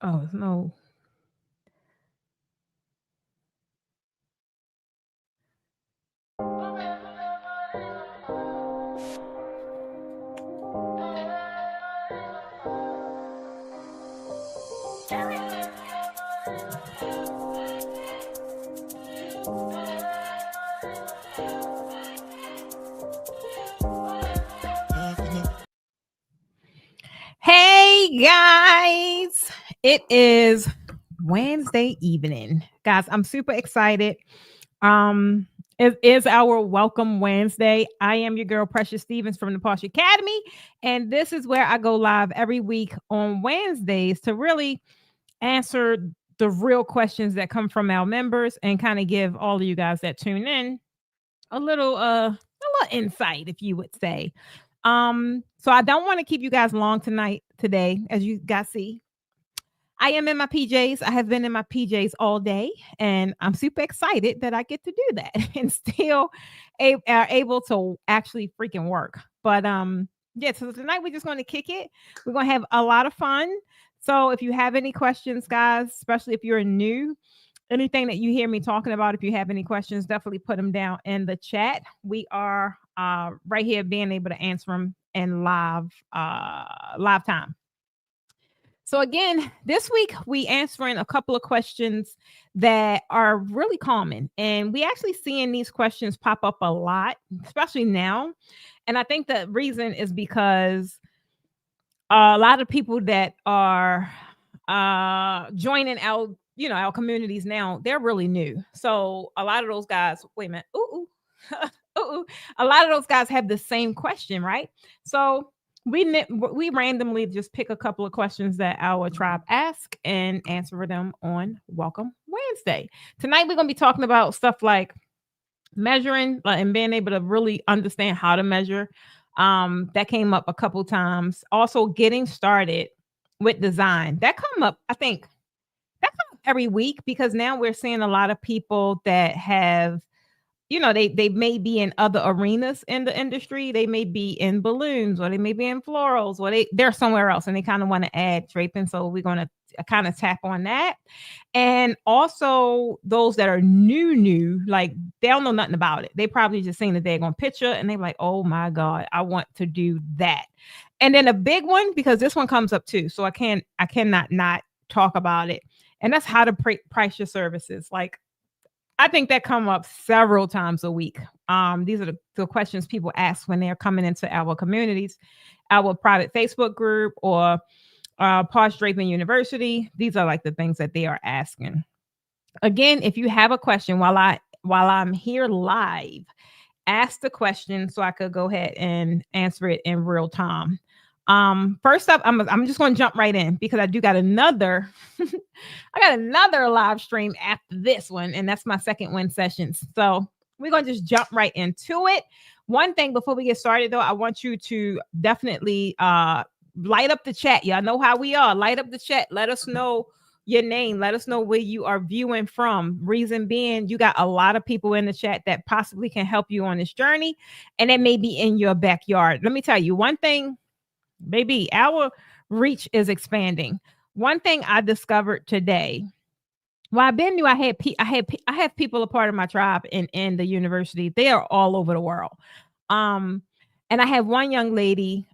Oh, no. Hey guys, it is Wednesday evening. Guys, I'm super excited. It is our welcome Wednesday. I am your girl Precious Stevens from the Posh Academy, and this is where I go live every week on Wednesdays to really answer the real questions that come from our members and kind of give all of you guys that tune in a little insight, if you would say. So I don't want to keep you guys long today, as you guys see. I am in my PJs. I have been in my PJs all day, and I'm super excited that I get to do that and still are able to actually freaking work. But yeah, so tonight we're just going to kick it. We're going to have a lot of fun. So if you have any questions, guys, especially if you're new, anything that you hear me talking about, if you have any questions, definitely put them down in the chat. We are right here being able to answer them in live time. So again, this week we answering a couple of questions that are really common, and we actually seeing these questions pop up a lot, especially now. And I think the reason is because a lot of people that are joining our communities now, they're really new. So a lot of those guys, wait a minute, ooh, a lot of those guys have the same question, right? So we randomly just pick a couple of questions that our tribe ask and answer them on Welcome Wednesday. Tonight we're gonna be talking about stuff like measuring and being able to really understand how to measure. That came up a couple times. Also, getting started with design. That come up, I think, that come up every week because now we're seeing a lot of people that have, they may be in other arenas in the industry. They may be in balloons, or they may be in florals, or they're somewhere else, and they kind of want to add draping. So we're going to kind of tap on that. And also those that are new, like they don't know nothing about it. They probably just seen the daggone picture and they're like, oh my God, I want to do that. And then a big one, because this one comes up too. So I cannot not talk about it. And that's how to price your services. Like, I think that come up several times a week. These are the questions people ask when they're coming into our communities, our private Facebook group, or Posh Draping University. These are like the things that they are asking. Again, if you have a question while I'm here live, ask the question so I could go ahead and answer it in real time. First up, I'm just going to jump right in because I do got another I got another live stream after this one, and that's my second win sessions. So we're going to just jump right into it. One thing before we get started, though, I want you to definitely light up the chat. Y'all know how we are. Light up the chat. Let us know your name. Let us know where you are viewing from. Reason being, you got a lot of people in the chat that possibly can help you on this journey, and it may be in your backyard. Let me tell you one thing, baby, our reach is expanding. One thing I discovered today, well, I've been new. I have people a part of my tribe in the university. They are all over the world. Um, and I have one young lady,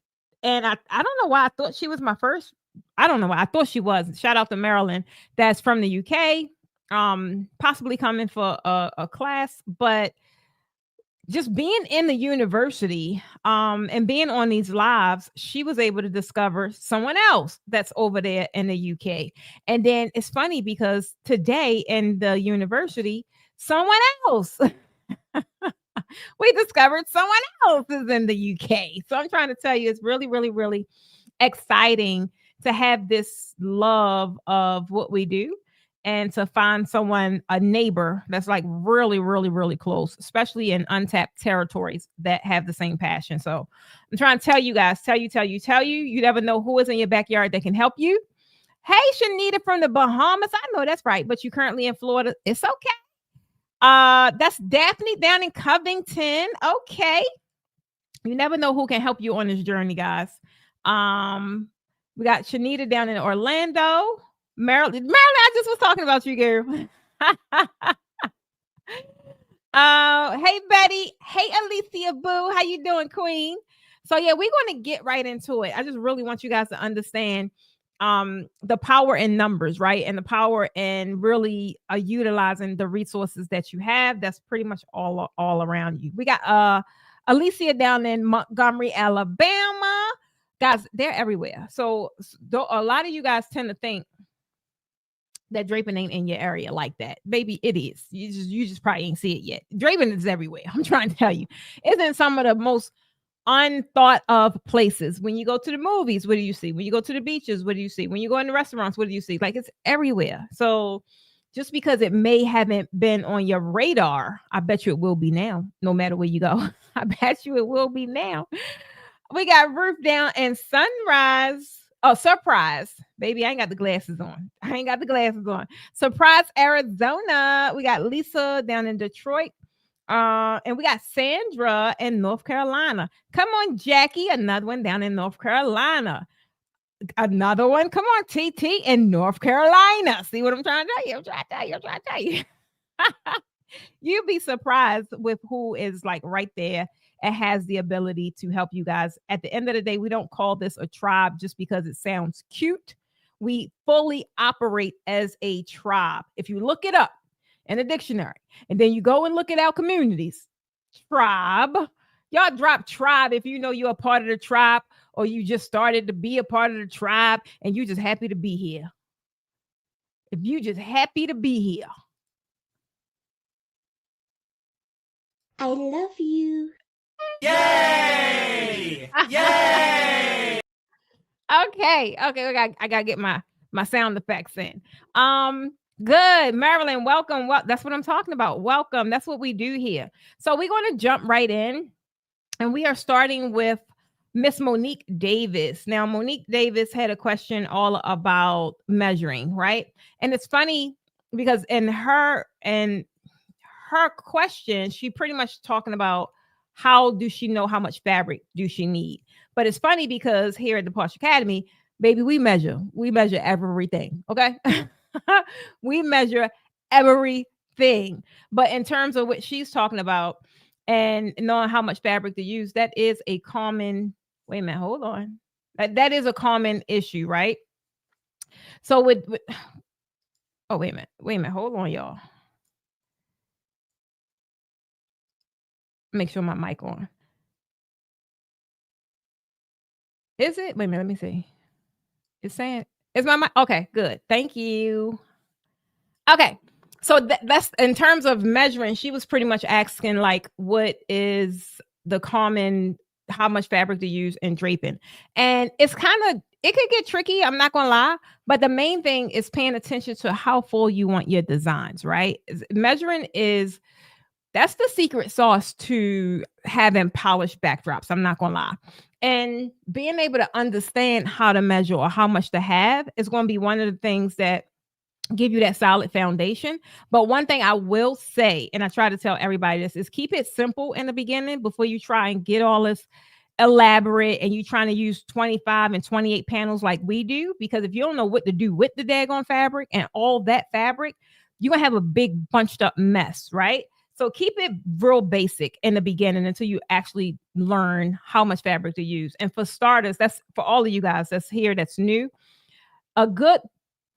and I don't know why I thought she was my first. I don't know why I thought she was. Shout out to Maryland, that's from the UK. Possibly coming for a class, but just being in the university and being on these lives, she was able to discover someone else that's over there in the UK. And then it's funny because today in the university, someone else we discovered someone else is in the UK. So I'm trying to tell you, it's really, really, really exciting to have this love of what we do and to find someone, a neighbor that's like really, really, really close, especially in untapped territories that have the same passion. So I'm trying to tell you guys, tell you. You never know who is in your backyard that can help you. Hey, Shanita from the Bahamas. I know that's right, but you're currently in Florida. It's okay. That's Daphne down in Covington. Okay. You never know who can help you on this journey, guys. We got Shanita down in Orlando. Marilyn, I just was talking about you, girl. Hey Betty, hey Alicia Boo, how you doing, Queen? So yeah, we're going to get right into it. I just really want you guys to understand the power in numbers, right? And the power in really utilizing the resources that you have. That's pretty much all around you. We got Alicia down in Montgomery, Alabama. Guys, they're everywhere. So a lot of you guys tend to think that draping ain't in your area like that. Baby, it is. You just probably ain't see it yet. Draping is everywhere. I'm trying to tell you. It's in some of the most unthought of places. When you go to the movies, what do you see? When you go to the beaches, what do you see? When you go into restaurants, what do you see? Like, it's everywhere. So just because it may haven't been on your radar, I bet you it will be now, no matter where you go. I bet you it will be now. We got Ruth down in Sunrise. Oh, Surprise. Baby, I ain't got the glasses on. Surprise, Arizona. We got Lisa down in Detroit. And we got Sandra in North Carolina. Come on, Jackie. Another one down in North Carolina. Another one. Come on, TT in North Carolina. See what I'm trying to tell you? You'd be surprised with who is like right there and has the ability to help you guys. At the end of the day, we don't call this a tribe just because it sounds cute. We fully operate as a tribe. If you look it up in a dictionary and then you go and look at our communities, tribe, y'all drop tribe if you know you're a part of the tribe or you just started to be a part of the tribe and you just happy to be here. If you just happy to be here. I love you. Yay! Yay! Okay. I gotta get my sound effects in. Good, Marilyn. Welcome. Well, that's what I'm talking about. Welcome. That's what we do here. So we're going to jump right in, and we are starting with Miss Monique Davis. Now, Monique Davis had a question all about measuring, right? And it's funny because in her question, she pretty much talking about how do she know how much fabric do she need. But it's funny because here at the Posh Academy, baby, we measure everything. Okay. We measure everything. But in terms of what she's talking about and knowing how much fabric to use, that is a common, wait a minute, hold on. That is a common issue, right? So with oh, wait a minute, hold on, y'all. Make sure my mic on. Is it? Wait a minute, let me see. It's saying, is my mic? Okay, good. Thank you. Okay. So that's in terms of measuring, she was pretty much asking like what is the common, how much fabric to use in draping. And it's kind of, it could get tricky, I'm not gonna lie, but the main thing is paying attention to how full you want your designs, right? Measuring is, that's the secret sauce to having polished backdrops. I'm not gonna lie. And being able to understand how to measure or how much to have is going to be one of the things that give you that solid foundation. But one thing I will say, and I try to tell everybody this, is keep it simple in the beginning before you try and get all this elaborate and you trying to use 25 and 28 panels like we do. Because if you don't know what to do with the daggone fabric and all that fabric, you're gonna have a big bunched up mess, right? So keep it real basic in the beginning until you actually learn how much fabric to use. And for starters, that's for all of you guys that's here, that's new, a good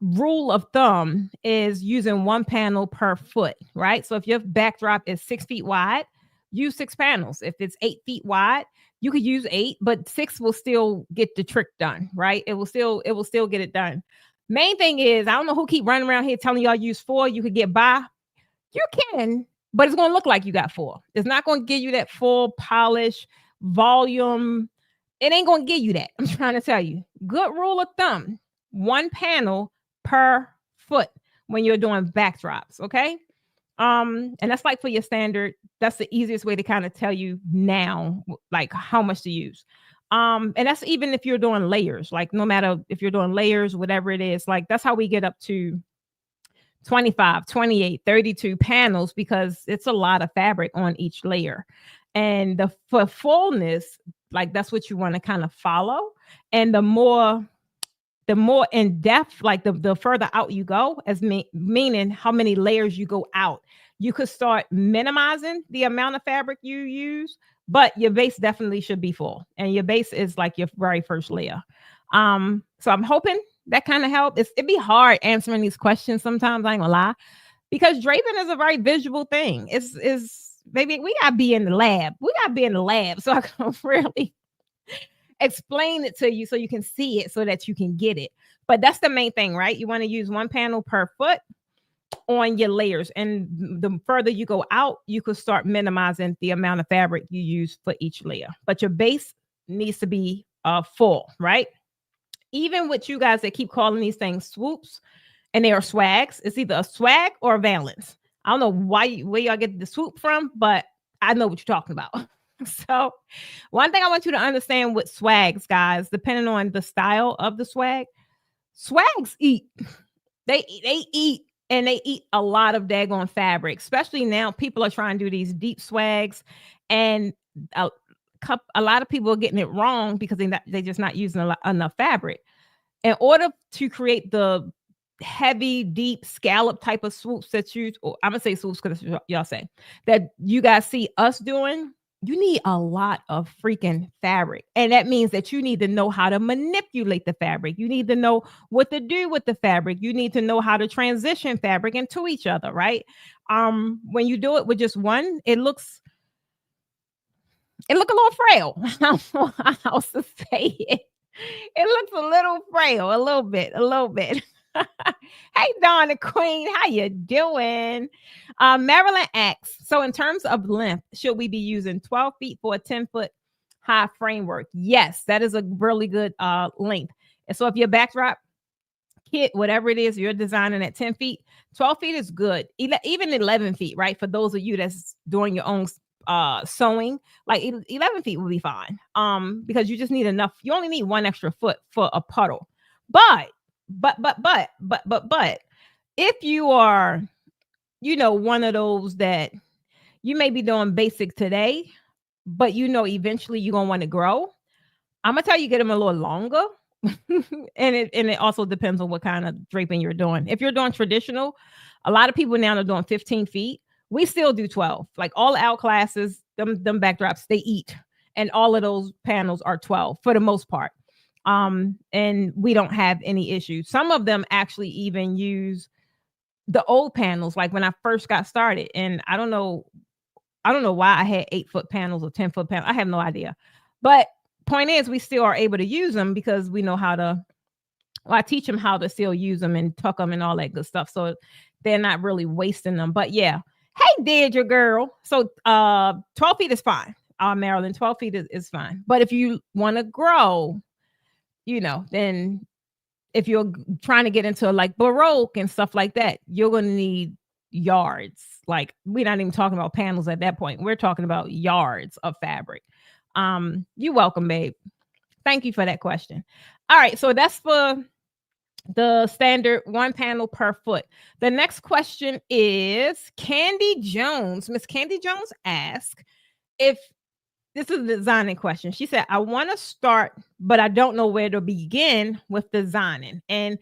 rule of thumb is using one panel per foot, right? So if your backdrop is 6 feet wide, use 6 panels. If it's 8 feet wide, you could use 8, but 6 will still get the trick done, right? It will still get it done. Main thing is, I don't know who keep running around here telling y'all use 4, you could get by. You can, but it's going to look like you got 4. It's not going to give you that full polish, volume. It ain't going to give you that. I'm trying to tell you. Good rule of thumb, 1 panel per foot when you're doing backdrops, okay? And that's like for your standard, that's the easiest way to kind of tell you now, like how much to use. And that's even if you're doing layers, like no matter if you're doing layers, whatever it is, like that's how we get up to 25, 28, 32 panels because it's a lot of fabric on each layer. And for fullness, like that's what you want to kind of follow. And the more the more in depth, like the further out you go, as meaning how many layers you go out. You could start minimizing the amount of fabric you use, but your base definitely should be full. And your base is like your very first layer. So I'm hoping that kind of helped. It'd be hard answering these questions sometimes, I ain't gonna lie, because draping is a very visual thing. It's maybe we gotta be in the lab. We gotta be in the lab so I can really explain it to you so you can see it so that you can get it. But that's the main thing, right? You want to use one panel per foot on your layers. And the further you go out, you could start minimizing the amount of fabric you use for each layer. But your base needs to be full, right? Even with you guys that keep calling these things swoops and they are swags, it's either a swag or a valance. I don't know where y'all get the swoop from, but I know what you're talking about. So one thing I want you to understand with swags, guys, depending on the style of the swag, swags eat. They eat, and they eat a lot of daggone fabric, especially now people are trying to do these deep swags, and a lot of people are getting it wrong because they're just not using enough fabric. In order to create the heavy, deep scallop type of swoops that I'm gonna say swoops because y'all say that you guys see us doing, you need a lot of freaking fabric. And that means that you need to know how to manipulate the fabric. You need to know what to do with the fabric. You need to know how to transition fabric into each other, right? When you do it with just one, it look a little frail. I don't know how else to say it. It looks a little frail, a little bit. Hey, Donna Queen, how you doing? Marilyn asks, so in terms of length, should we be using 12 feet for a 10-foot high framework? Yes, that is a really good length. And so if your backdrop kit, whatever it is, you're designing at 10 feet, 12 feet is good. Even 11 feet, right? For those of you that's doing your own sewing, like 11 feet will be fine. Because you just need enough. You only need one extra foot for a puddle. But if you are, one of those that you may be doing basic today, but eventually you're gonna want to grow, I'm gonna tell you get them a little longer. and it also depends on what kind of draping you're doing. If you're doing traditional, a lot of people now are doing 15 feet. We still do 12. Like all our classes, them backdrops, they eat, and all of those panels are 12 for the most part. And we don't have any issues. Some of them actually even use the old panels, like when I first got started. And I don't know why I had 8-foot panels or 10-foot panels. I have no idea. But point is, we still are able to use them because we know how to. Well, I teach them how to still use them and tuck them and all that good stuff. So they're not really wasting them. But yeah. Hey, Deirdre girl. So 12 feet is fine. Maryland, 12 feet is fine. But if you want to grow, then if you're trying to get into like Baroque and stuff like that, you're going to need yards. Like we're not even talking about panels at that point. We're talking about yards of fabric. You're welcome, babe. Thank you for that question. All right. So that's for the standard one panel per foot. The next question is Candy Jones. Miss Candy Jones asks if this is a designing question. She said, I want to start, but I don't know where to begin with designing. And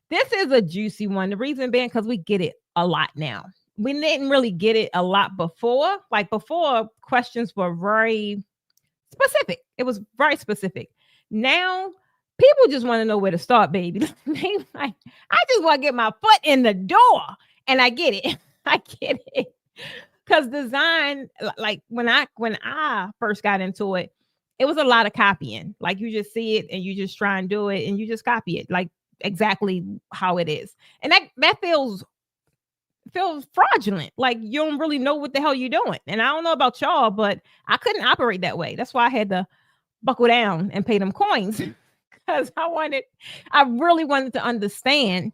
this is a juicy one. The reason being because we get it a lot now. We didn't really get it a lot before. Like before, questions were very specific. It was very specific. Now, people just want to know where to start, baby. They like, I just want to get my foot in the door. And I get it. I get it. Because design, like when I first got into it, it was a lot of copying. Like you just see it and you just try and do it and you just copy it like exactly how it is. And that feels fraudulent. Like you don't really know what the hell you're doing. And I don't know about y'all, but I couldn't operate that way. That's why I had to buckle down and pay them coins because I really wanted to understand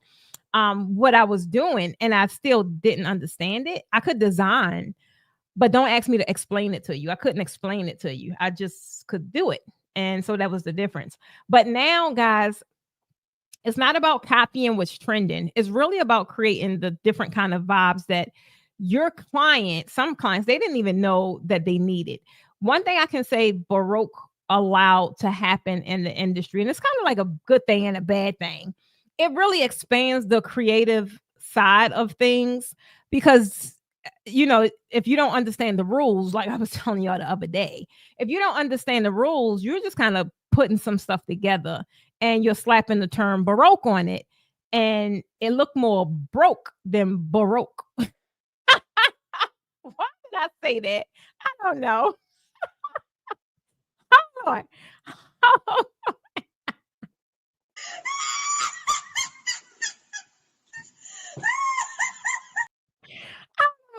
what I was doing, and I still didn't understand it. I could design, but don't ask me to explain it to you. I couldn't explain it to you. I just could do it. And so that was the difference. But now, guys, it's not about copying what's trending. It's really about creating the different kind of vibes that your client, some clients, they didn't even know that they needed. One thing I can say, Baroque allowed to happen in the industry. And it's kind of like a good thing and a bad thing. It really expands the creative side of things because, if you don't understand the rules, like I was telling y'all the other day, if you don't understand the rules, you're just kind of putting some stuff together and you're slapping the term Baroque on it. And it looked more broke than Baroque. Why did I say that? I don't know. Hold on.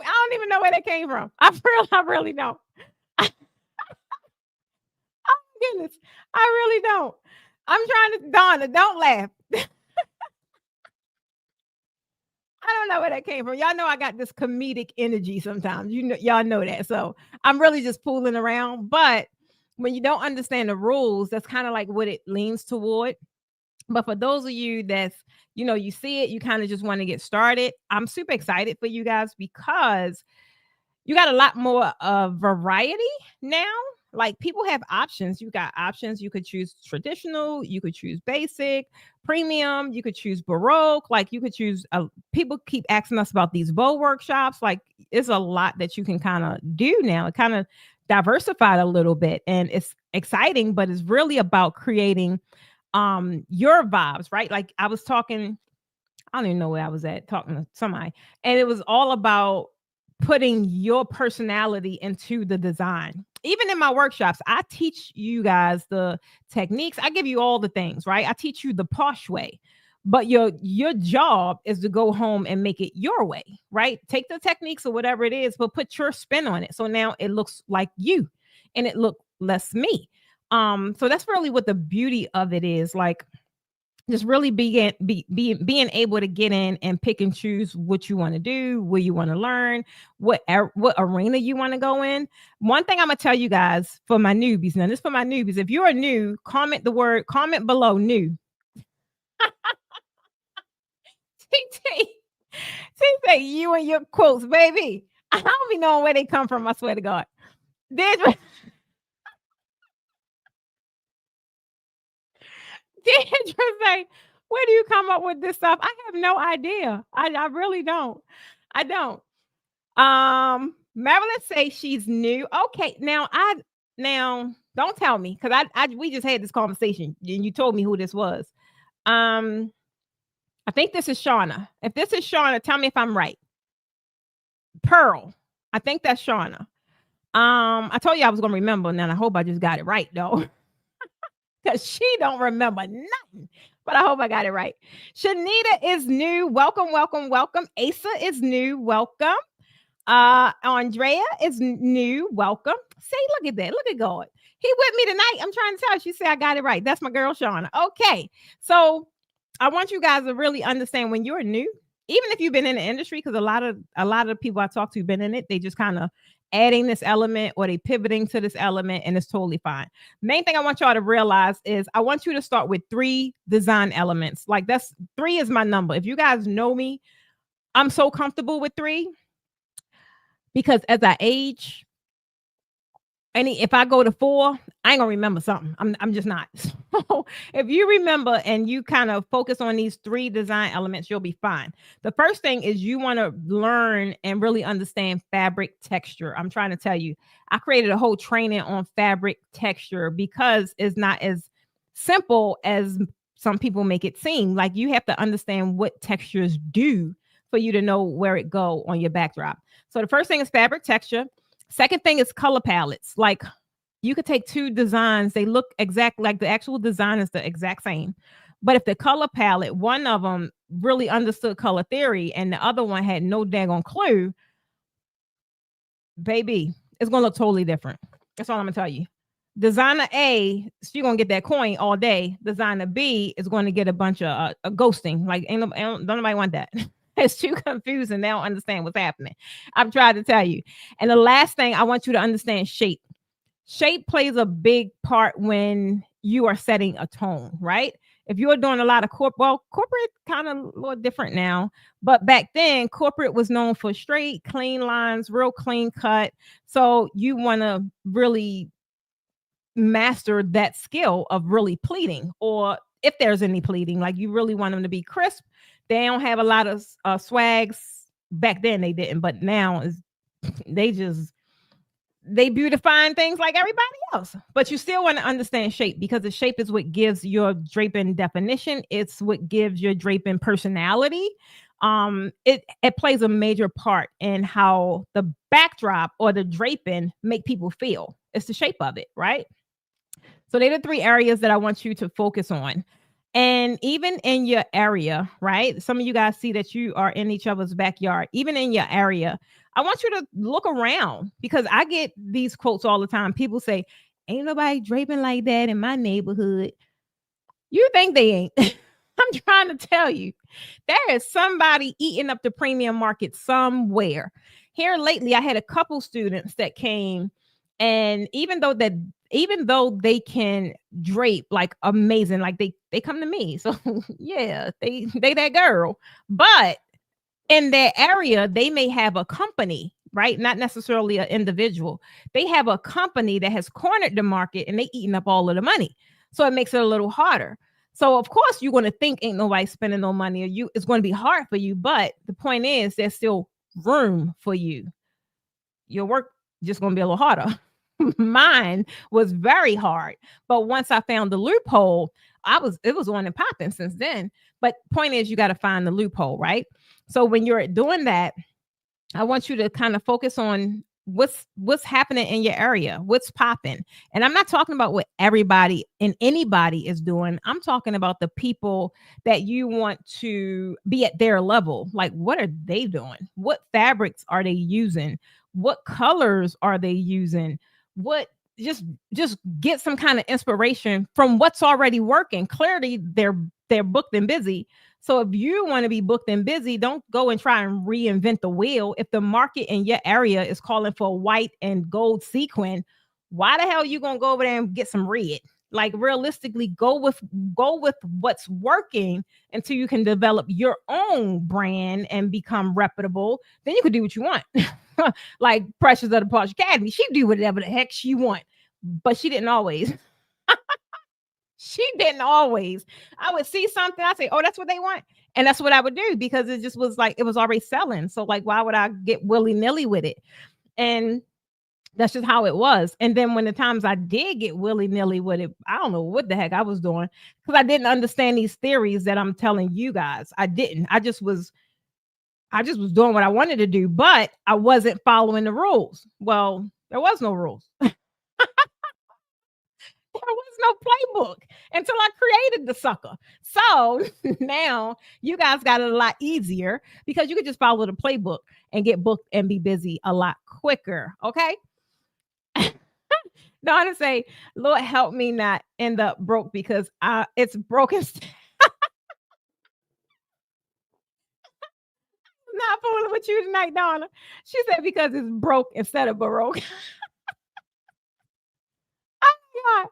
I don't even know where that came from. I really don't. Oh goodness, I really don't. I'm trying to, Donna, don't laugh. I don't know where that came from. Y'all know I got this comedic energy sometimes. Y'all know that. So I'm really just fooling around. But when you don't understand the rules, that's kind of like what it leans toward. But for those of you that's, you see it, you kind of just want to get started. I'm super excited for you guys because you got a lot more variety now. Like people have options. You got options. You could choose traditional, you could choose basic, premium, you could choose Baroque. Like you could choose, people keep asking us about these bow workshops. Like it's a lot that you can kind of do now. It kind of diversified a little bit and it's exciting, but it's really about creating your vibes, right? Like I was talking, I don't even know where I was at talking to somebody, and it was all about putting your personality into the design. Even in my workshops, I teach you guys the techniques. I give you all the things, right? I teach you the posh way. But your job is to go home and make it your way, right? Take the techniques or whatever it is, but put your spin on it. So now it looks like you and it looks less me. So that's really what the beauty of it is. Like just really being able to get in and pick and choose what you want to do, where you want to learn, what arena you want to go in. One thing I'm gonna tell you guys for my newbies. Now, this for my newbies. If you're new, comment below new. TT, you and your quotes, baby. I don't be knowing where they come from. I swear to God. Deirdre say, where do you come up with this stuff? I have no idea. I really don't. I don't. Marilyn say she's new. Okay, now don't tell me because we just had this conversation and you told me who this was. I think this is Shauna. If this is Shauna, tell me if I'm right. Pearl. I think that's Shauna. I told you I was gonna remember, and I hope I just got it right though. Because she don't remember nothing. But I hope I got it right. Shanita is new. Welcome, welcome, welcome. Asa is new. Welcome. Andrea is new. Welcome. See, look at that. Look at God. He with me tonight. I'm trying to tell you. She said I got it right. That's my girl, Shauna. Okay. So I want you guys to really understand when you're new, even if you've been in the industry, because a lot of the people I talk to been in it, they just kind of adding this element or they pivoting to this element, and it's totally fine. Main thing I want y'all to realize is I want you to start with 3 design elements. Like 3 is my number. If you guys know me, I'm so comfortable with 3 because as I age, if I go to 4, I ain't gonna remember something. I'm just not. So if you remember and you kind of focus on these 3 design elements, you'll be fine. The first thing is you want to learn and really understand fabric texture. I'm trying to tell you, I created a whole training on fabric texture because it's not as simple as some people make it seem. Like you have to understand what textures do for you to know where it go on your backdrop. So the first thing is fabric texture. Second thing is color palettes. Like you could take 2 designs. They look exactly like the actual design is the exact same. But if the color palette, one of them really understood color theory and the other one had no daggone clue, baby, it's going to look totally different. That's all I'm going to tell you. Designer A, she's going to get that coin all day. Designer B is going to get a bunch of ghosting. Like don't nobody want that. It's too confusing. They don't understand what's happening. I've tried to tell you. And the last thing I want you to understand, shape. Shape plays a big part when you are setting a tone, right? If you're doing a lot of corporate kind of a little different now, but back then corporate was known for straight, clean lines, real clean cut. So you want to really mastered that skill of really pleating, or if there's any pleating, like you really want them to be crisp. They don't have a lot of swags. Back then they didn't, but now is they just they beautifying things like everybody else. But you still want to understand shape, because the shape is what gives your draping definition. It's what gives your draping personality. It plays a major part in how the backdrop or the draping make people feel. It's the shape of it, right? So they're the three areas that I want you to focus on. And even in your area, right? Some of you guys see that you are in each other's backyard. Even in your area, I want you to look around, because I get these quotes all the time. People say, ain't nobody draping like that in my neighborhood. You think they ain't. I'm trying to tell you, there is somebody eating up the premium market somewhere. Here lately, I had a couple students that came, and even though they can drape like amazing, like they come to me. So yeah, they that girl. But in their area, they may have a company, right? Not necessarily an individual. They have a company that has cornered the market, and they eating up all of the money. So it makes it a little harder. So of course you're going to think ain't nobody spending no money, or it's going to be hard for you. But the point is, there's still room for you. Your work just going to be a little harder. Mine was very hard, but once I found the loophole, it was on and popping since then. But point is, you got to find the loophole, right? So when you're doing that, I want you to kind of focus on what's happening in your area, what's popping. And I'm not talking about what everybody and anybody is doing. I'm talking about the people that you want to be at their level. Like, what are they doing? What fabrics are they using? What colors are they using? What just get some kind of inspiration from what's already working. Clearly they're booked and busy. So if you want to be booked and busy, don't go and try and reinvent the wheel. If the market in your area is calling for white and gold sequin, why the hell are you gonna go over there and get some red? Like, realistically, go with what's working until you can develop your own brand and become reputable. Then you can do what you want. Like Precious of the Posh Academy, she do whatever the heck she want, but she didn't always. She didn't always. I would see something, I say, oh, that's what they want. And that's what I would do, because it just was like, it was already selling. So like, why would I get willy-nilly with it? And that's just how it was. And then when the times I did get willy-nilly with it, I don't know what the heck I was doing, because I didn't understand these theories that I'm telling you guys. I didn't. I just was doing what I wanted to do, but I wasn't following the rules. Well, there was no rules. There was no playbook until I created the sucker. So now you guys got it a lot easier, because you could just follow the playbook and get booked and be busy a lot quicker. Okay. Donna say, Lord, help me not end up broke, because it's broken. Not fooling with you tonight, Donna. She said, because it's broke instead of baroque. Oh my God.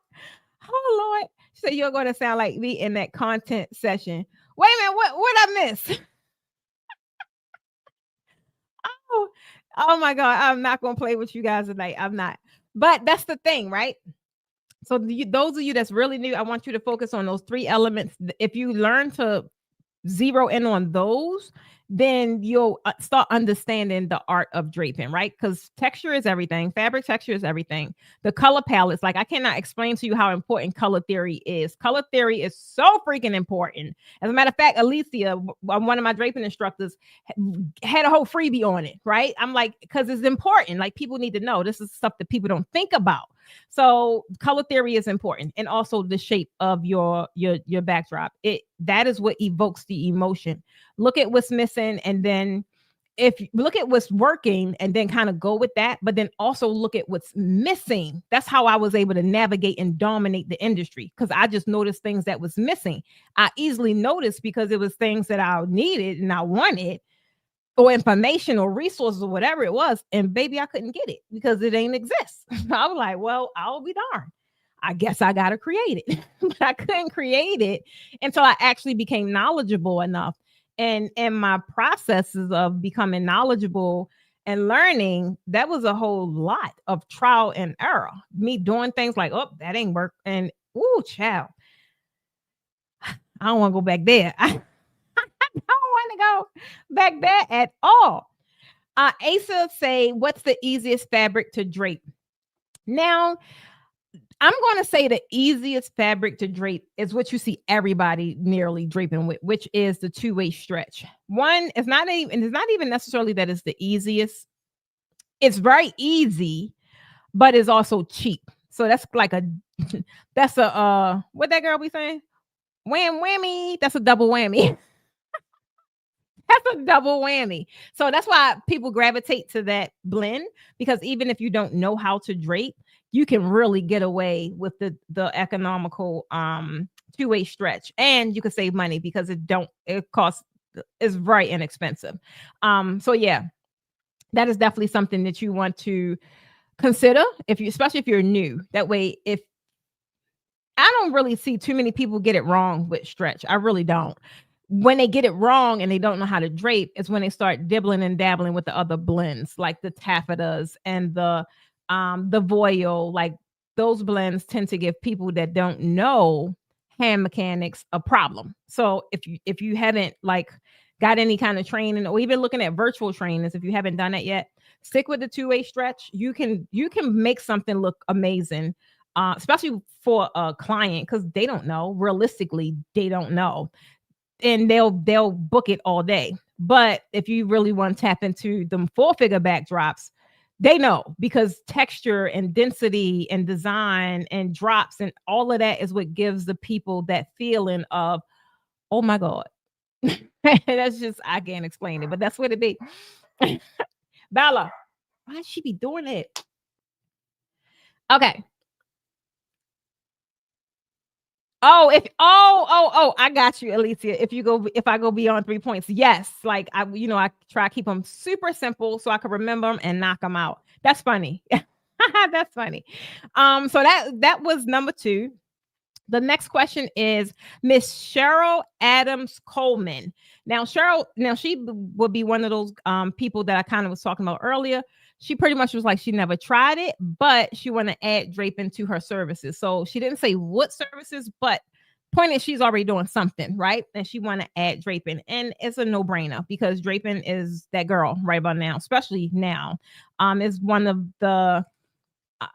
Oh Lord. She said, you're going to sound like me in that content session. Wait a minute, what I miss? Oh my God. I'm not going to play with you guys tonight. I'm not. But that's the thing, right? So those of you that's really new, I want you to focus on those three elements. If you learn to zero in on those, then you'll start understanding the art of draping, right? Because texture is everything. Fabric texture is everything. The color palettes, like, I cannot explain to you how important color theory is. Color theory is so freaking important. As a matter of fact, Alicia, one of my draping instructors, had a whole freebie on it, right? I'm like, because it's important. Like, people need to know this is stuff that people don't think about. So color theory is important, and also the shape of your backdrop. That is what evokes the emotion. Look at what's missing, and then if you look at what's working, and then kind of go with that, but then also look at what's missing. That's how I was able to navigate and dominate the industry, because I just noticed things that was missing. I easily noticed because it was things that I needed and I wanted, or information or resources or whatever it was. And baby, I couldn't get it because it ain't exist. I was like, well, I'll be darned. I guess I got to create it. But I couldn't create it until I actually became knowledgeable enough. And my processes of becoming knowledgeable and learning, that was a whole lot of trial and error. Me doing things like, oh, that ain't work. And ooh, child, I don't want to go back there. I don't want to go back there at all. Asa say, what's the easiest fabric to drape? Now, I'm going to say the easiest fabric to drape is what you see everybody nearly draping with, which is the two-way stretch. One, it's not even necessarily that it's the easiest. It's very easy, but it's also cheap. So that's like that's a what that girl be saying? Wham whammy. That's a double whammy. That's a double whammy. So that's why people gravitate to that blend, because even if you don't know how to drape, you can really get away with the economical two-way stretch, and you can save money because it's very inexpensive. So yeah, that is definitely something that you want to consider especially if you're new. That way, if I don't really see too many people get it wrong with stretch. I really don't. When they get it wrong and they don't know how to drape, is when they start dibbling and dabbling with the other blends, like the taffetas and the voile. Like those blends tend to give people that don't know hand mechanics a problem. So if you haven't like got any kind of training, or even looking at virtual trainings, if you haven't done it yet, stick with the two-way stretch. You can make something look amazing, especially for a client, because they don't know. Realistically, they don't know. And they'll book it all day. But if you really want to tap into them 4-figure backdrops, they know, because texture and density and design and drops and all of that is what gives the people that feeling of, oh my God. That's just, I can't explain it, but that's what it be. Bella, why she be doing it? Okay. Oh, I got you, Alicia. If I go beyond 3 points, yes. Like I try to keep them super simple so I can remember them and knock them out. That's funny. That's funny. So that was number 2. The next question is Miss Cheryl Adams Coleman. Now, Cheryl, she would be one of those people that I kind of was talking about earlier. She pretty much was like, she never tried it, but she want to add draping to her services. So she didn't say what services, but point is she's already doing something, right? And she want to add draping. And it's a no-brainer, because draping is that girl right about now, especially now. Is one of the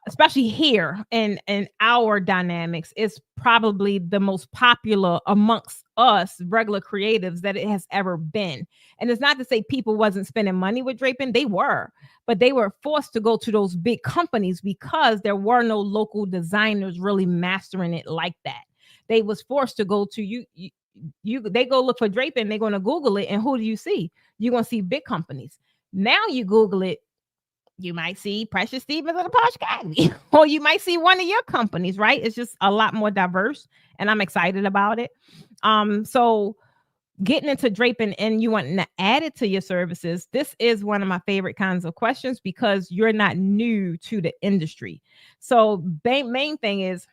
especially here in our dynamics, is probably the most popular amongst us regular creatives that it has ever been. And it's not to say people wasn't spending money with draping. They were, but they were forced to go to those big companies because there were no local designers really mastering it like that. They was forced to go to they go look for draping, they're going to Google it, and who do you see? You're going to see big companies. Now you Google it, you might see Precious Stevens or the Posh Academy, or you might see one of your companies, right? It's just a lot more diverse, and I'm excited about it. So getting into draping and you want to add it to your services, this is one of my favorite kinds of questions, because you're not new to the industry. So main thing is,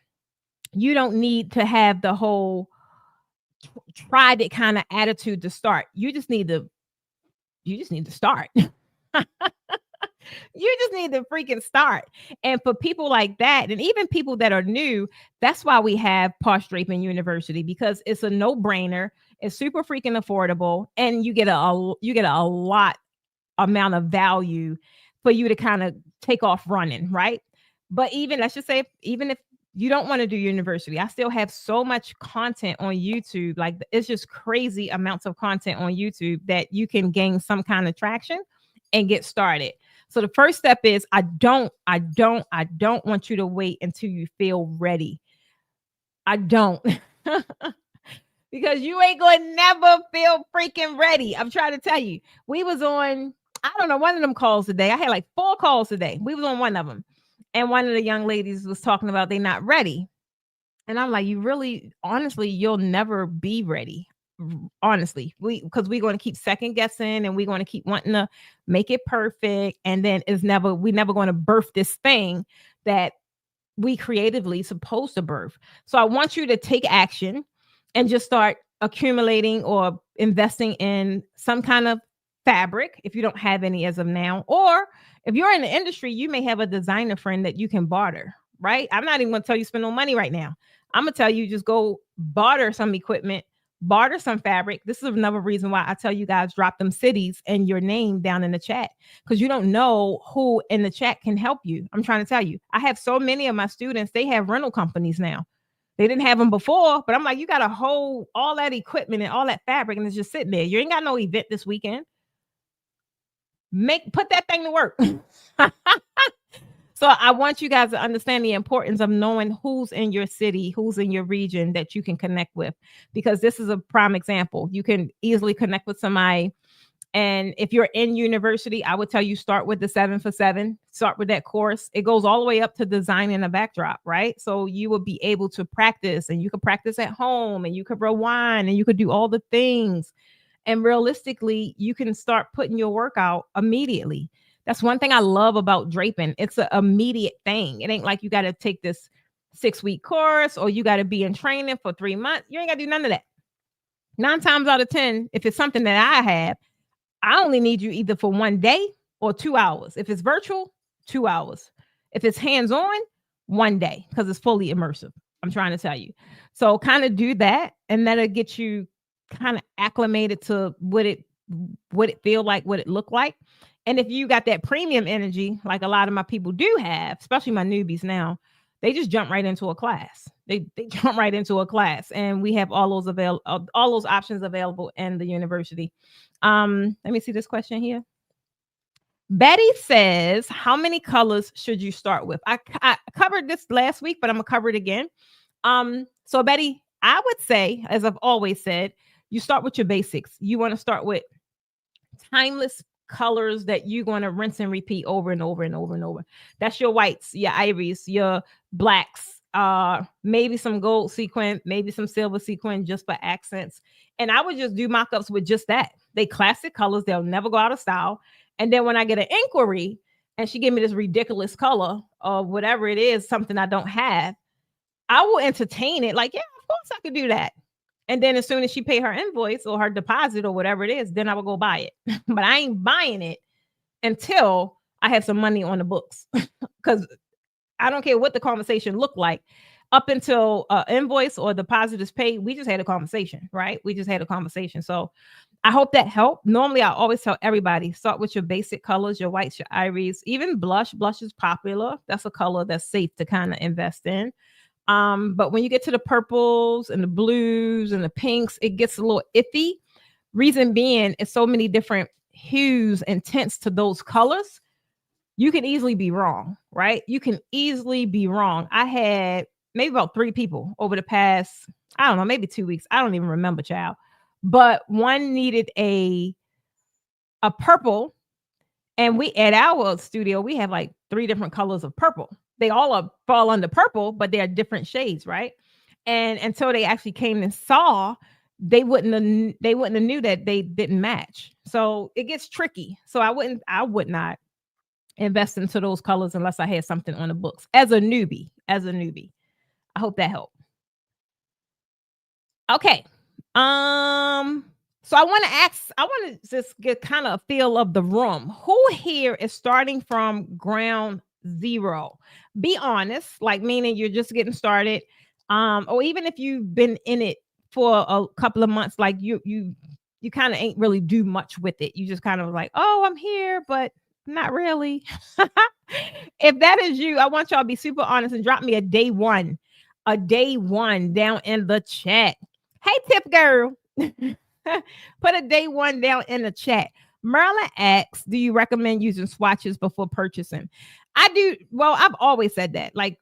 you don't need to have the whole tried it kind of attitude to start. You just need to start. You just need to freaking start. And for people like that, and even people that are new, that's why we have Posh Draping University, because it's a no-brainer. It's super freaking affordable, and you get a lot amount of value for you to kind of take off running, right? But even, let's just say, even if you don't want to do university, I still have so much content on YouTube. Like, it's just crazy amounts of content on YouTube that you can gain some kind of traction and get started. So the first step is, I don't want you to wait until you feel ready. I don't. Because you ain't going to never feel freaking ready. I'm trying to tell you. We was on, I don't know, one of them calls today. I had like 4 calls today. We was on one of them. And one of the young ladies was talking about they not ready. And I'm like, you really, honestly, you'll never be ready. Honestly, because we're going to keep second guessing, and we're going to keep wanting to make it perfect. And then we never going to birth this thing that we creatively supposed to birth. So I want you to take action and just start accumulating or investing in some kind of fabric if you don't have any as of now. Or if you're in the industry, you may have a designer friend that you can barter, right? I'm not even going to tell you spend no money right now. I'm going to tell you just go barter some equipment, barter some fabric. This is another reason why I tell you guys drop them cities and your name down in the chat, because you don't know who in the chat can help you. I'm trying to tell you, I have so many of my students, they have rental companies now. They didn't have them before, but I'm like, you got to hold all that equipment and all that fabric and it's just sitting there. You ain't got no event this weekend. Put that thing to work. So I want you guys to understand the importance of knowing who's in your city, who's in your region that you can connect with, because this is a prime example. You can easily connect with somebody. And if you're in university, I would tell you start with the 7 for 7, start with that course. It goes all the way up to designing a backdrop, right? So you will be able to practice, and you can practice at home, and you could rewind, and you could do all the things. And realistically, you can start putting your work out immediately. That's one thing I love about draping. It's an immediate thing. It ain't like you got to take this 6-week course or you got to be in training for 3 months. You ain't got to do none of that. 9 times out of 10, if it's something that I have, I only need you either for 1 day or 2 hours. If it's virtual, 2 hours. If it's hands-on, 1 day, because it's fully immersive. I'm trying to tell you. So kind of do that, and that'll get you kind of acclimated to what it feel like, what it look like. And if you got that premium energy, like a lot of my people do have, especially my newbies now, they just jump right into a class. They jump right into a class, and we have all those options available in the university. Let me see this question here. Betty says, how many colors should you start with? I covered this last week, but I'm gonna cover it again. So Betty, I would say, as I've always said, you start with your basics. You want to start with timeless colors that you're going to rinse and repeat over and over and over and over. That's your whites, your ivories, your blacks, maybe some gold sequin, maybe some silver sequin just for accents. And I would just do mock-ups with just that. They classic colors. They'll never go out of style. And then when I get an inquiry and she give me this ridiculous color or whatever it is, something I don't have, I will entertain it. Like, yeah, of course I could do that. And then as soon as she pay her invoice or her deposit or whatever it is, then I will go buy it. But I ain't buying it until I have some money on the books, because I don't care what the conversation looked like. Up until invoice or deposit is paid, we just had a conversation, right? We just had a conversation. So I hope that helped. Normally, I always tell everybody, start with your basic colors, your whites, your ivories, even blush. Blush is popular. That's a color that's safe to kind of invest in. But when you get to the purples and the blues and the pinks, it gets a little iffy. Reason being, it's so many different hues and tints to those colors. You can easily be wrong, right? You can easily be wrong. I had maybe about 3 people over the past, I don't know, maybe 2 weeks. I don't even remember, child. But one needed a purple. And we at our studio, we have like 3 different colors of purple. They all fall under purple, but they are different shades, right? And until they actually came and saw, they wouldn't have knew that they didn't match. So it gets tricky. So I would not invest into those colors unless I had something on the books as a newbie. I hope that helped. Okay. So I want to just get kind of a feel of the room. Who here is starting from ground zero? Be honest, like meaning you're just getting started. Or even if you've been in it for a couple of months, like you kind of ain't really do much with it. You just kind of like, oh, I'm here, but not really. If that is you, I want y'all to be super honest and drop me a day one down in the chat. Hey, tip girl. Put a day one down in the chat. Merlin asks, do you recommend using swatches before purchasing? I do. Well, I've always said that. Like,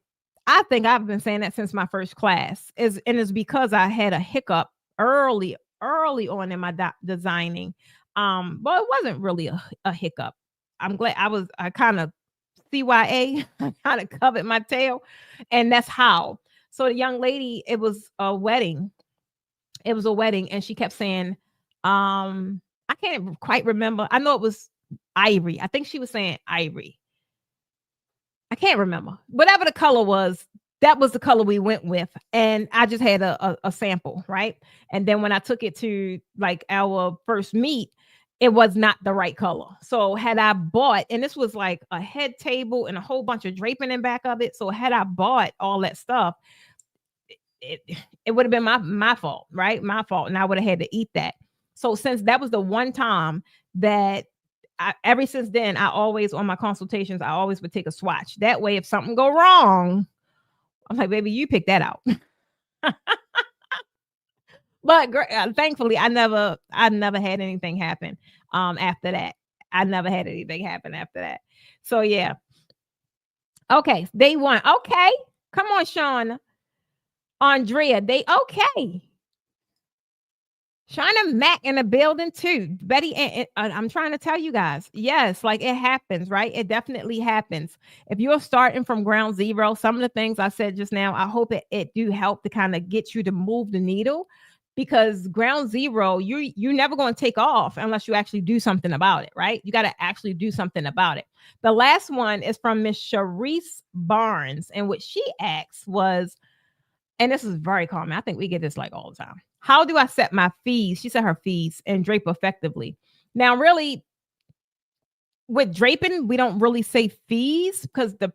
I think I've been saying that since my first class. It's because I had a hiccup early on in my designing. But it wasn't really a hiccup. I'm glad I kind of CYA, I kind of covered my tail, and that's how. So the young lady, it was a wedding. And she kept saying, I can't quite remember. I know it was ivory. I think she was saying ivory. I can't remember. Whatever the color was, that was the color we went with. And I just had a sample, right? And then when I took it to like our first meet, it was not the right color. So had I bought, and this was like a head table and a whole bunch of draping in back of it. So had I bought all that stuff, it, it would have been my fault, right? My fault. And I would have had to eat that. So since that was the one time that ever since then, I always, on my consultations, I always would take a swatch. That way, if something go wrong, I'm like, baby, you pick that out. But thankfully, I never had anything happen after that. I never had anything happen after that. So yeah. Okay, day one. Okay, come on, Sean. Andrea, they okay. Shauna Mac in the building too. Betty, and I'm trying to tell you guys, yes, like it happens, right? It definitely happens. If you're starting from ground zero, some of the things I said just now, I hope it do help to kind of get you to move the needle, because ground zero, you're never going to take off unless you actually do something about it, right? You got to actually do something about it. The last one is from Miss Sharice Barnes, and what she asked was, and this is very common, I think we get this like all the time. How do I set my fees? She said her fees and drape effectively. Now, really, with draping, we don't really say fees because the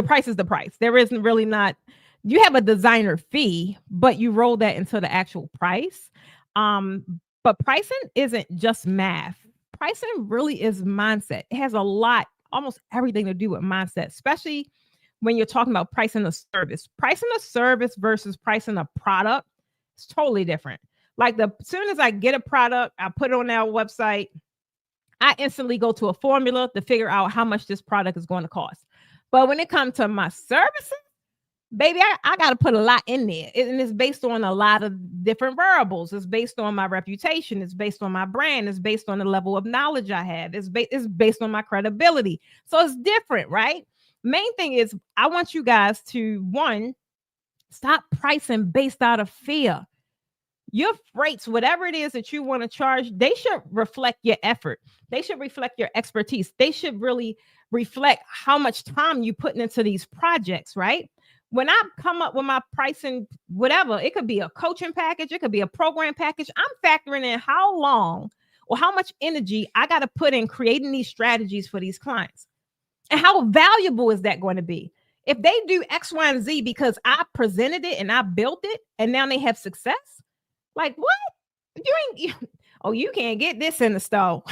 price is the price. There isn't really not, you have a designer fee, but you roll that into the actual price. But pricing isn't just math. Pricing really is mindset. It has a lot, almost everything to do with mindset, especially when you're talking about pricing a service. Pricing a service versus pricing a product, it's totally different. Like as soon as I get a product, I put it on our website, I instantly go to a formula to figure out how much this product is going to cost. But when it comes to my services, baby, I got to put a lot in there. And it's based on a lot of different variables. It's based on my reputation. It's based on my brand. It's based on the level of knowledge I have. It's based on my credibility. So it's different, right? Main thing is I want you guys to, one, stop pricing based out of fear. Your rates, whatever it is that you want to charge, they should reflect your effort. They should reflect your expertise. They should really reflect how much time you putting into these projects, right? When I come up with my pricing, whatever, it could be a coaching package, it could be a program package. I'm factoring in how long or how much energy I got to put in creating these strategies for these clients. And how valuable is that going to be? If they do X, Y, and Z because I presented it and I built it and now they have success, like what? You can't get this in the store.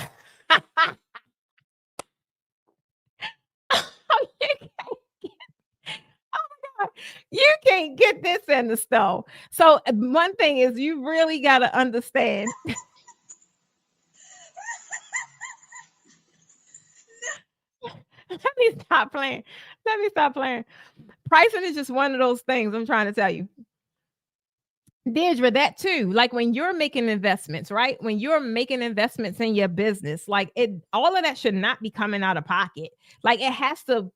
You can't get this in the store. So one thing is you really got to understand. Let me stop playing. Pricing is just one of those things I'm trying to tell you. Deirdre, that too. Like when you're making investments, right? When you're making investments in your business, like all of that should not be coming out of pocket. Like it has to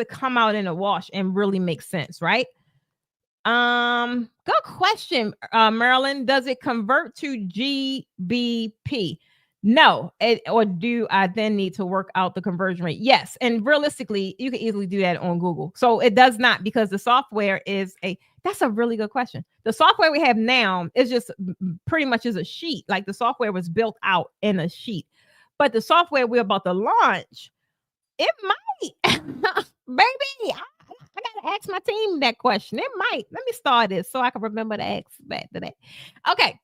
come out in a wash and really make sense, right? Good question, Marilyn. Does it convert to GBP? No. Or do I then need to work out the conversion rate? Yes. And realistically, you can easily do that on Google. So it does not, because the software is that's a really good question. The software we have now is just pretty much is a sheet. Like the software was built out in a sheet. But the software we're about to launch, it might, baby, I gotta ask my team that question. It might. Let me start this so I can remember to ask back to that. Okay.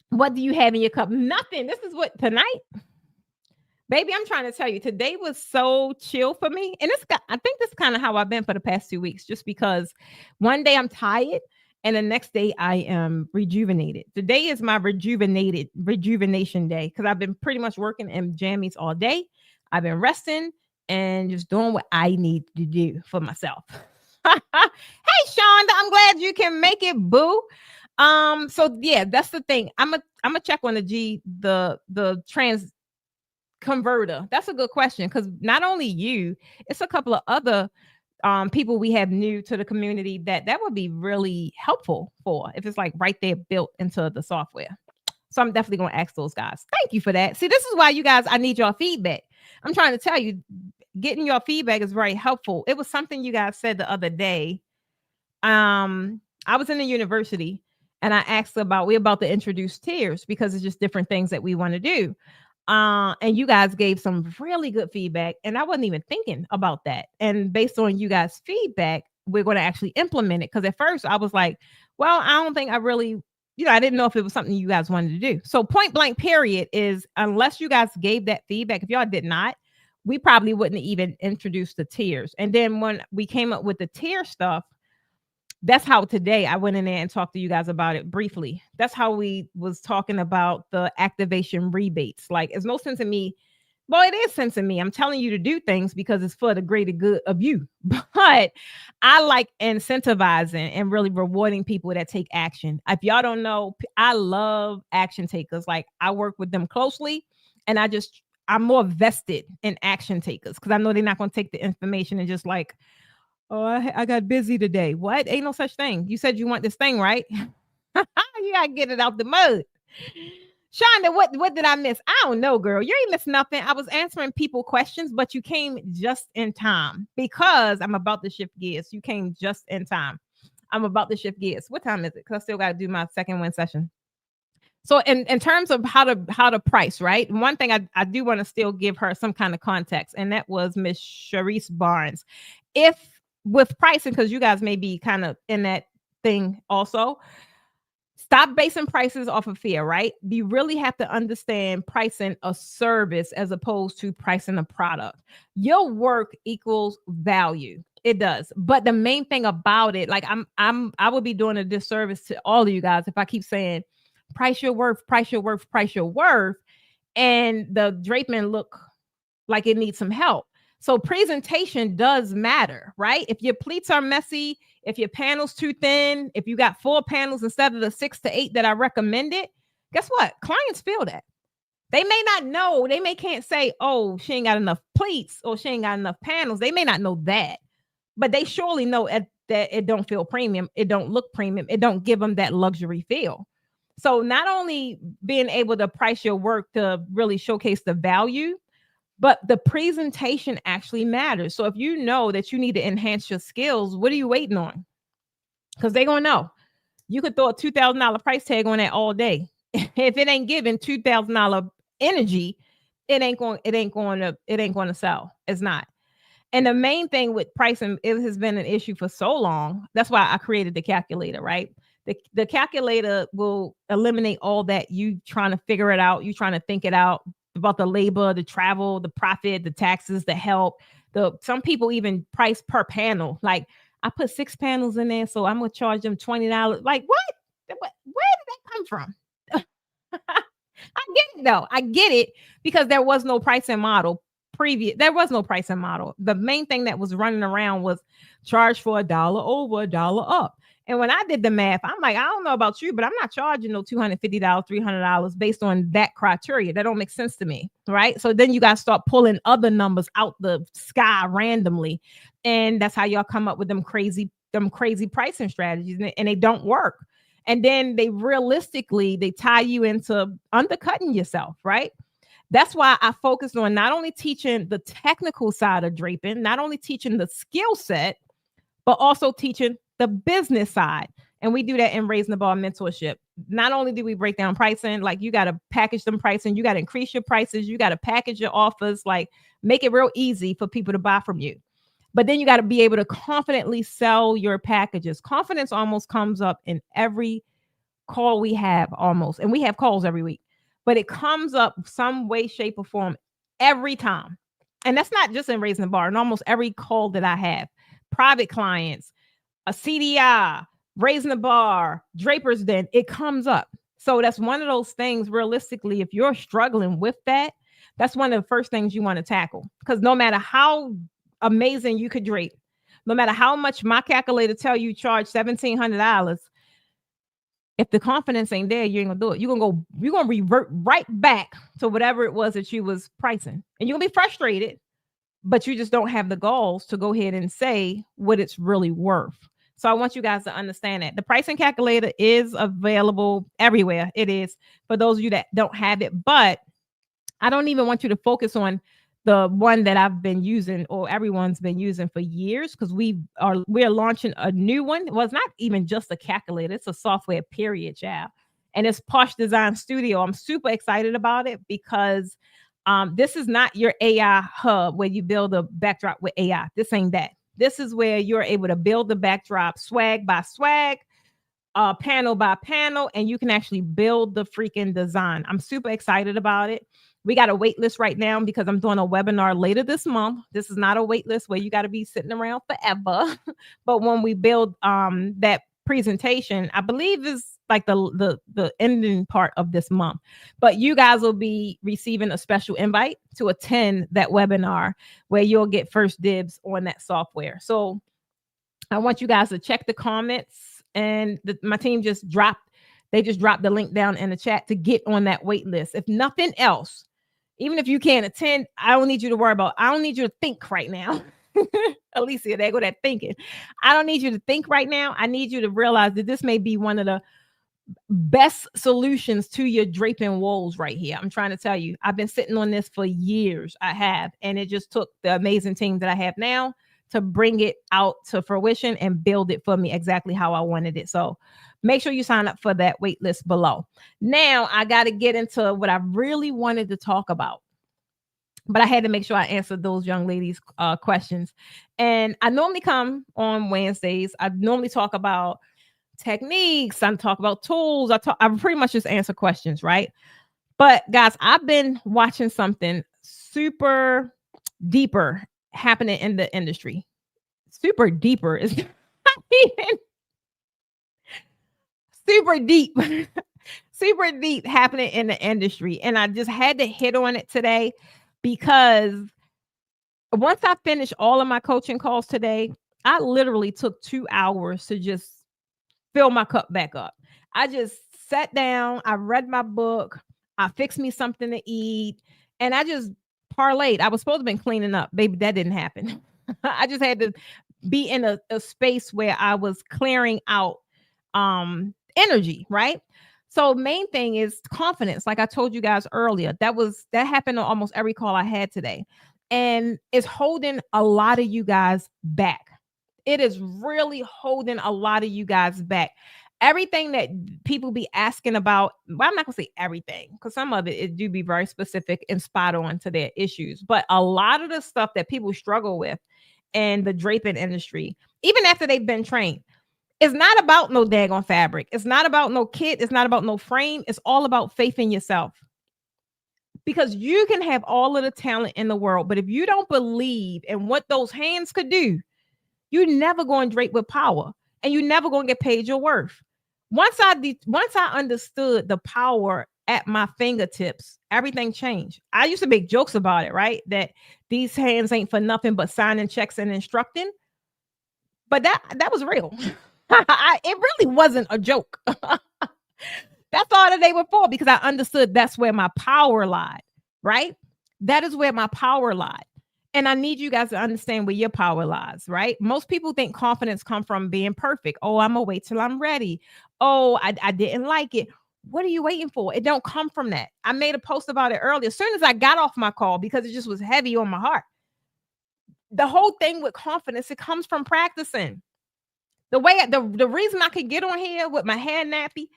What do you have in your cup? Nothing. This is what tonight, baby. I'm trying to tell you, today was so chill for me, and I think this is kind of how I've been for the past 2 weeks. Just because one day I'm tired, and the next day I am rejuvenated. Today is my rejuvenation day because I've been pretty much working in jammies all day. I've been resting and just doing what I need to do for myself. Hey, Shonda, I'm glad you can make it, boo. So yeah, that's the thing. I'm gonna check on the trans converter. That's a good question, because not only you, it's a couple of other people we have new to the community that would be really helpful for, if it's like right there built into the software. So I'm definitely gonna ask those guys. Thank you for that. See, this is why you guys, I need your feedback. I'm trying to tell you, getting your feedback is very helpful. It was something you guys said the other day. I was in the university And I asked we're about to introduce tiers because it's just different things that we want to do. And you guys gave some really good feedback, and I wasn't even thinking about that. And based on you guys' feedback, we're going to actually implement it. Because at first I was like, well, I don't think I really, I didn't know if it was something you guys wanted to do. So point blank period is, unless you guys gave that feedback, if y'all did not, we probably wouldn't even introduce the tiers. And then when we came up with the tier stuff, that's how today I went in there and talked to you guys about it briefly. That's how we was talking about the activation rebates. Like, it's no sense in me. Well, it is sense in me. I'm telling you to do things because it's for the greater good of you. But I like incentivizing and really rewarding people that take action. If y'all don't know, I love action takers. Like, I work with them closely, and I'm more vested in action takers because I know they're not going to take the information and just like, oh, I got busy today. What? Ain't no such thing. You said you want this thing, right? You gotta get it out the mud. Shonda, what did I miss? I don't know, girl. You ain't missed nothing. I was answering people questions, but you came just in time because I'm about to shift gears. You came just in time. I'm about to shift gears. What time is it? Because I still got to do my second win session. So in terms of how to price, right? One thing I do want to still give her some kind of context, and that was Miss Sharice Barnes. If with pricing, because you guys may be kind of in that thing also, stop basing prices off of fear, right? You really have to understand pricing a service as opposed to pricing a product. Your work equals value. It does. But the main thing about it, like I would be doing a disservice to all of you guys if I keep saying price your worth, price your worth, price your worth, and the draping look like it needs some help. So presentation does matter, right? If your pleats are messy, if your panel's too thin, if you got 4 panels instead of the 6 to 8 that I recommended, guess what? Clients feel that. They may not know. They can't say, oh, she ain't got enough pleats or she ain't got enough panels. They may not know that, but they surely know that it don't feel premium. It don't look premium. It don't give them that luxury feel. So not only being able to price your work to really showcase the value, but the presentation actually matters. So if you know that you need to enhance your skills, what are you waiting on? Because they're going to know. You could throw a $2,000 price tag on that all day. If it ain't giving $2,000 energy, it ain't going to sell. It's not. And the main thing with pricing, it has been an issue for so long. That's why I created the calculator, right? The calculator will eliminate all that you trying to figure it out. You trying to think it out about the labor, the travel, the profit, the taxes, the help. Some people even price per panel. Like, I put 6 panels in there, so I'm gonna charge them $20. Like, what? Where did that come from? I get it though. I get it because there was no pricing model there was no pricing model. The main thing that was running around was charge for $1 over, $1 up. And when I did the math, I'm like, I don't know about you, but I'm not charging no $250, $300 based on that criteria. That don't make sense to me, right? So then you guys start pulling other numbers out the sky randomly, and that's how y'all come up with them crazy pricing strategies, and they don't work. And then they tie you into undercutting yourself, right? That's why I focused on not only teaching the technical side of draping, not only teaching the skill set, but also teaching the business side. And we do that in Raising the Bar mentorship. Not only do we break down pricing, like you got to package them pricing, you got to increase your prices, you got to package your offers, like make it real easy for people to buy from you. But then you got to be able to confidently sell your packages. Confidence almost comes up in every call we have almost. And we have calls every week, but it comes up some way, shape, or form every time. And that's not just in Raising the Bar. In almost every call that I have, private clients, a CDI, Raising the Bar, Draper's Den, it comes up. So that's one of those things, realistically, if you're struggling with that, that's one of the first things you want to tackle. Because no matter how amazing you could drape, no matter how much my calculator tell you charge $1,700, if the confidence ain't there, you ain't gonna do it. You're gonna revert right back to whatever it was that you was pricing. And you're gonna be frustrated, but you just don't have the goals to go ahead and say what it's really worth. So I want you guys to understand that the pricing calculator is available everywhere. It is for those of you that don't have it, but I don't even want you to focus on the one that I've been using, or everyone's been using for years, because we're launching a new one. Well, it's not even just a calculator, it's a software, period, child. And it's Posh Design Studio. I'm super excited about it because this is not your AI hub where you build a backdrop with AI. This ain't that. This is where you're able to build the backdrop swag by swag, panel by panel, and you can actually build the freaking design. I'm super excited about it. We got a wait list right now because I'm doing a webinar later this month. This is not a wait list where you got to be sitting around forever. But when we build that presentation, I believe is like the ending part of this month. But you guys will be receiving a special invite to attend that webinar where you'll get first dibs on that software. So I want you guys to check the comments, and my team just dropped the link down in the chat to get on that wait list. If nothing else, even if you can't attend, I don't need you to worry about. I don't need you to think right now. Alicia, there go that thinking. I don't need you to think right now. I need you to realize that this may be one of the best solutions to your draping woes right here. I'm trying to tell you, I've been sitting on this for years. I have, and it just took the amazing team that I have now to bring it out to fruition and build it for me exactly how I wanted it. So make sure you sign up for that wait list below. Now I got to get into what I really wanted to talk about, but I had to make sure I answered those young ladies' questions. And I normally come on Wednesdays. I normally talk about techniques. I talk about tools. I pretty much just answer questions, right? But guys, I've been watching something super deeper happening in the industry. Super deeper is super deep. Super deep happening in the industry. And I just had to hit on it today because once I finished all of my coaching calls today, I literally took 2 hours to just fill my cup back up. I just sat down, I read my book, I fixed me something to eat, and I just parlayed. I was supposed to have been cleaning up. Baby, that didn't happen. I just had to be in a space where I was clearing out energy, right? So main thing is confidence. Like I told you guys earlier, that happened on almost every call I had today. And it's holding a lot of you guys back. It is really holding a lot of you guys back. Everything that people be asking about, well, I'm not gonna say everything, because some of it do be very specific and spot on to their issues. But a lot of the stuff that people struggle with in the draping industry, even after they've been trained, it's not about no daggone fabric. It's not about no kit. It's not about no frame. It's all about faith in yourself. Because you can have all of the talent in the world, but if you don't believe in what those hands could do, you're never going to drape with power, and you're never going to get paid your worth. Once I understood the power at my fingertips, everything changed. I used to make jokes about it, right? That these hands ain't for nothing but signing checks and instructing. But that was real. It really wasn't a joke. That's all that they were for, because I understood that's where my power lied, right? That is where my power lied. And I need you guys to understand where your power lies, right? Most people think confidence comes from being perfect. Oh, I'm gonna wait till I'm ready. Oh, I didn't like it. What are you waiting for? It don't come from that. I made a post about it earlier. As soon as I got off my call, because it just was heavy on my heart. The whole thing with confidence, it comes from practicing. The reason I could get on here with my hair nappy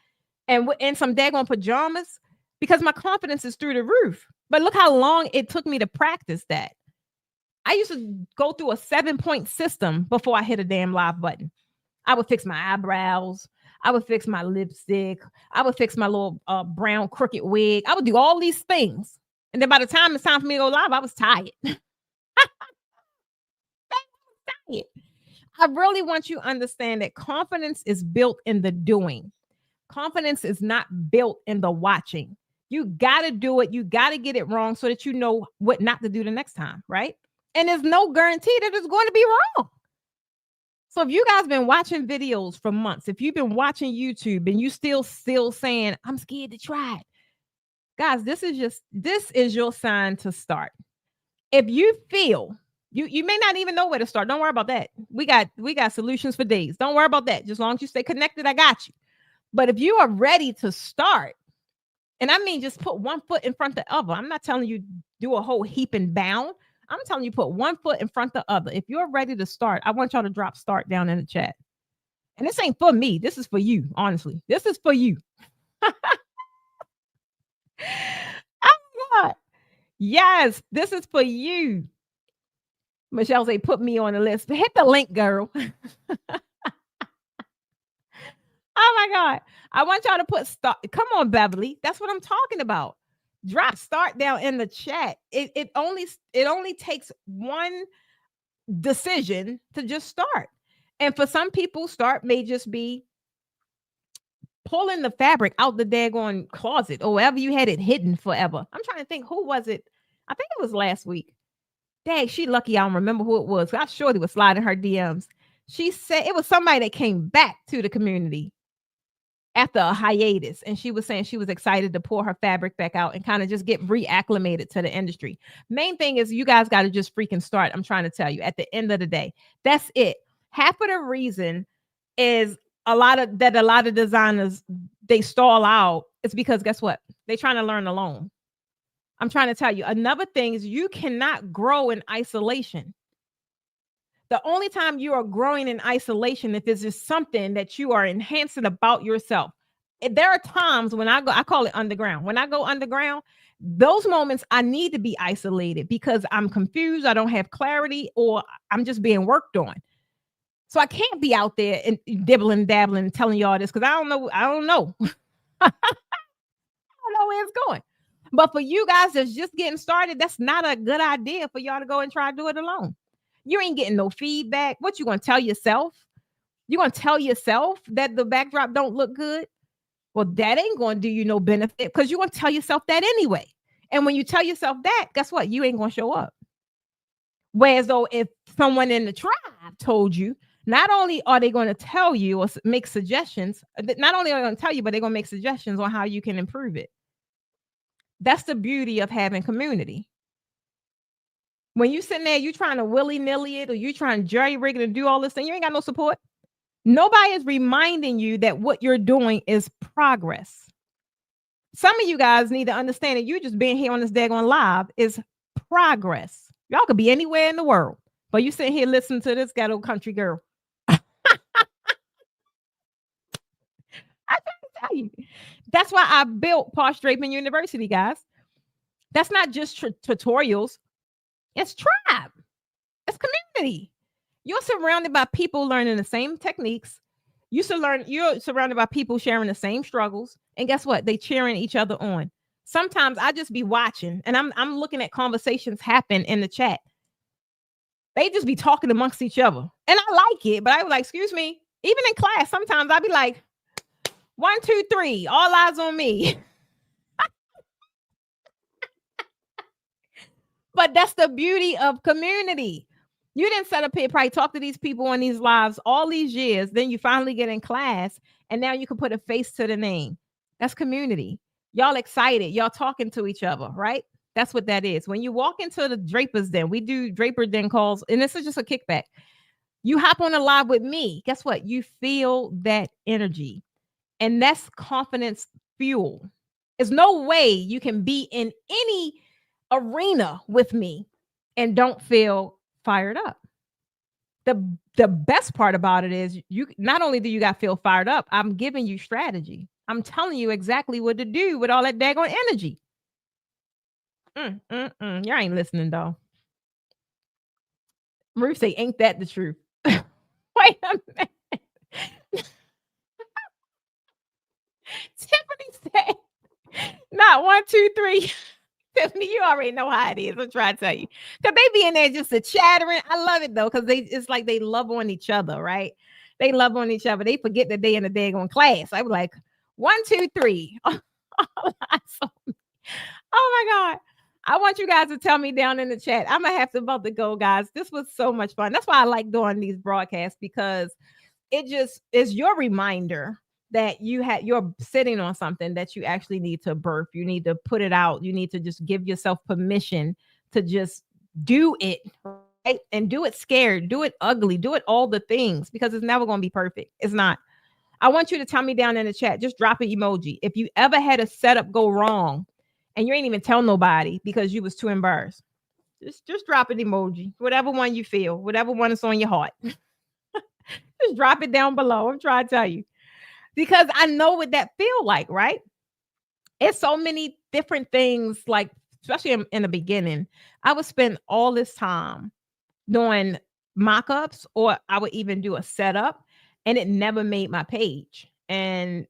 and in some daggone pajamas, because my confidence is through the roof. But look how long it took me to practice that. I used to go through a 7-point system before I hit a damn live button. I would fix my eyebrows. I would fix my lipstick. I would fix my little brown crooked wig. I would do all these things. And then by the time it's time for me to go live, I was tired. I really want you to understand that confidence is built in the doing. Confidence is not built in the watching. You got to do it. You got to get it wrong so that you know what not to do the next time, right? And there's no guarantee that it's going to be wrong. So if you guys been watching videos for months, if you've been watching YouTube and you still saying, I'm scared to try it, guys, this is your sign to start. If you feel you may not even know where to start, don't worry about that. We got solutions for days. Don't worry about that. Just as long as you stay connected, I got you. But if you are ready to start, and I mean just put one foot in front of the other, I'm not telling you do a whole heap and bound. I'm telling you, put one foot in front of the other. If you're ready to start, I want y'all to drop start down in the chat. And this ain't for me. This is for you. Honestly, this is for you. Oh my God. Yes, this is for you. Michelle say, put me on the list. Hit the link, girl. Oh my God. I want y'all to put start. Come on, Beverly. That's what I'm talking about. Drop start down in the chat. It only takes one decision to just start. And for some people, start may just be pulling the fabric out the daggone closet or wherever you had it hidden forever. I'm trying to think, who was it? I think it was last week. Dang, she lucky I don't remember who it was. I surely was sliding her DMs. She said it was somebody that came back to the community after a hiatus, and she was saying she was excited to pour her fabric back out and kind of just get reacclimated to the industry. Main thing is you guys got to just freaking start. I'm trying to tell you, at the end of the day, that's it. Half of the reason is a lot of designers, they stall out. It's because guess what? They're trying to learn alone. I'm trying to tell you, another thing is you cannot grow in isolation. The only time you are growing in isolation if it's just something that you are enhancing about yourself. There are times when I call it underground. When I go underground, those moments I need to be isolated because I'm confused, I don't have clarity, or I'm just being worked on. So I can't be out there and dibbling, dabbling, telling y'all this because I don't know. I don't know where it's going. But for you guys that's just getting started, that's not a good idea for y'all to go and try to do it alone. You ain't getting no feedback. What you gonna tell yourself? You gonna tell yourself that the backdrop don't look good? Well, that ain't gonna do you no benefit because you're gonna tell yourself that anyway. And when you tell yourself that, guess what? You ain't gonna show up. Whereas though, if someone in the tribe told you, not only are they going to tell you or make suggestions, not only are they going to tell you, but they're going to make suggestions on how you can improve it. That's the beauty of having community. When you sitting there, you trying to willy-nilly it, or you trying to jerry-rig it and do all this thing, you ain't got no support. Nobody is reminding you that what you're doing is progress. Some of you guys need to understand that you just being here on this daggone live is progress. Y'all could be anywhere in the world, but you sitting here listening to this ghetto country girl. I try to tell you. That's why I built Posh Draping University, guys. That's not just tutorials. It's tribe. It's community. You're surrounded by people learning the same techniques. You're surrounded by people sharing the same struggles. And guess what? They cheering each other on. Sometimes I just be watching and I'm looking at conversations happen in the chat. They just be talking amongst each other. And I like it, but I was like, excuse me. Even in class, sometimes I'll be like, 1, 2, 3, all eyes on me. But that's the beauty of community. You didn't set up here, probably talk to these people on these lives all these years. Then you finally get in class and now you can put a face to the name. That's community. Y'all excited. Y'all talking to each other, right? That's what that is. When you walk into the Drapers Den, we do Draper Den calls, and this is just a kickback. You hop on a live with me. Guess what? You feel that energy. And that's confidence fuel. There's no way you can be in any arena with me and don't feel fired up. The best part about it is you not only do you got to feel fired up, I'm giving you strategy. I'm telling you exactly what to do with all that daggone energy. You ain't listening, though. Ruth say, ain't that the truth? Wait a minute. Tiffany said, not 1, 2, 3. Tiffany, you already know how it is. I'm trying to tell you. Because they be in there just a chattering. I love it, though, because it's like they love on each other, right? They love on each other. They forget that they in a daggone class. I was like, 1, 2, 3. Oh my God. I want you guys to tell me down in the chat. I'm going to have to about to go, guys. This was so much fun. That's why I like doing these broadcasts, because it just is your reminder that you're sitting on something that you actually need to birth. You need to put it out. You need to just give yourself permission to just do it, right? And do it scared, do it ugly, do it all the things, because it's never going to be perfect. It's not. I want you to tell me down in the chat, just drop an emoji. If you ever had a setup go wrong and you ain't even tell nobody because you was too embarrassed. Just drop an emoji, whatever one you feel, whatever one is on your heart. Just drop it down below. I'm trying to tell you because I know what that feel like, right? It's so many different things, like especially in the beginning, I would spend all this time doing mock-ups, or I would even do a setup, and it never made my page. And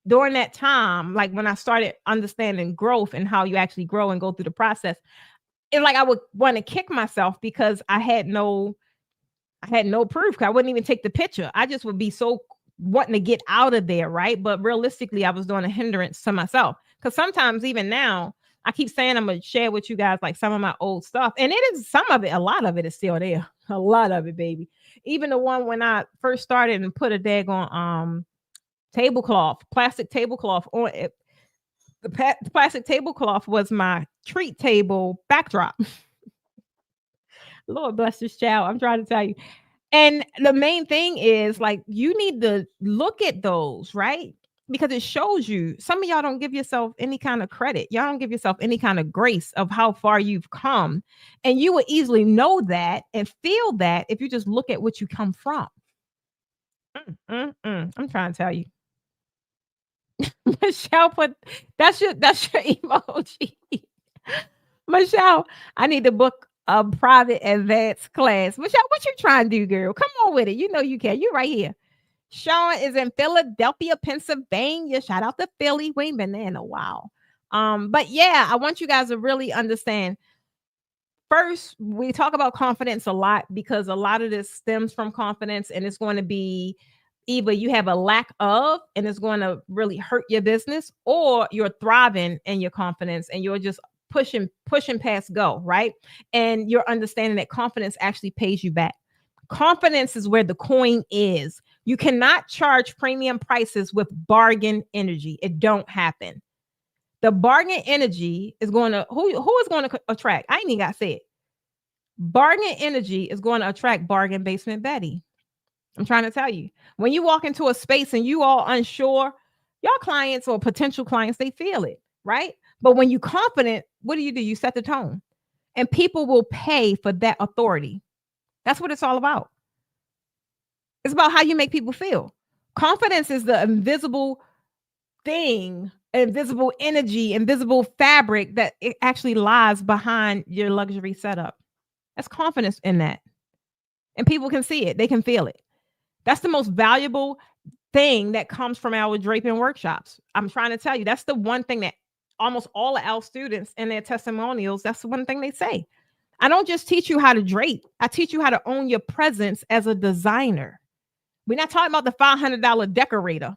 during that time, like when I started understanding growth and how you actually grow and go through the process, it's like I would want to kick myself because I had no proof. I wouldn't even take the picture. I just would be so wanting to get out of there, right? But realistically, I was doing a hindrance to myself. Because sometimes, even now, I keep saying I'm gonna share with you guys like some of my old stuff, and it is some of it, a lot of it is still there. A lot of it, baby. Even the one when I first started and put a daggone tablecloth, plastic tablecloth on it. The plastic tablecloth was my treat table backdrop. Lord bless this child. I'm trying to tell you. And the main thing is like you need to look at those, right? Because it shows you some of y'all don't give yourself any kind of credit. Y'all don't give yourself any kind of grace of how far you've come. And you would easily know that and feel that if you just look at what you come from. I'm trying to tell you. Michelle put that's your emoji. Michelle, I need to book a private advanced class. Michelle, what you trying to do, girl? Come on with it. You know you can. You right here. Sean is in Philadelphia, Pennsylvania. Shout out to Philly. We ain't been there in a while. But yeah, I want you guys to really understand. First, we talk about confidence a lot because a lot of this stems from confidence, and it's going to be either you have a lack of and it's going to really hurt your business, or you're thriving in your confidence and you're just pushing past go, right? And you're understanding that confidence actually pays you back. Confidence is where the coin is. You cannot charge premium prices with bargain energy. It don't happen. The bargain energy is going to who is going to attract? I ain't even got to say it. Bargain energy is going to attract bargain basement Betty. I'm trying to tell you. When you walk into a space and you all unsure, your clients or potential clients, they feel it, right? But when you confident, what do? You set the tone. And people will pay for that authority. That's what it's all about. It's about how you make people feel. Confidence is the invisible thing, invisible energy, invisible fabric that it actually lies behind your luxury setup. That's confidence in that. And people can see it. They can feel it. That's the most valuable thing that comes from our draping workshops. I'm trying to tell you, that's the one thing that almost all of our students in their testimonials, that's the one thing they say. I don't just teach you how to drape. I teach you how to own your presence as a designer. We're not talking about the $500 decorator.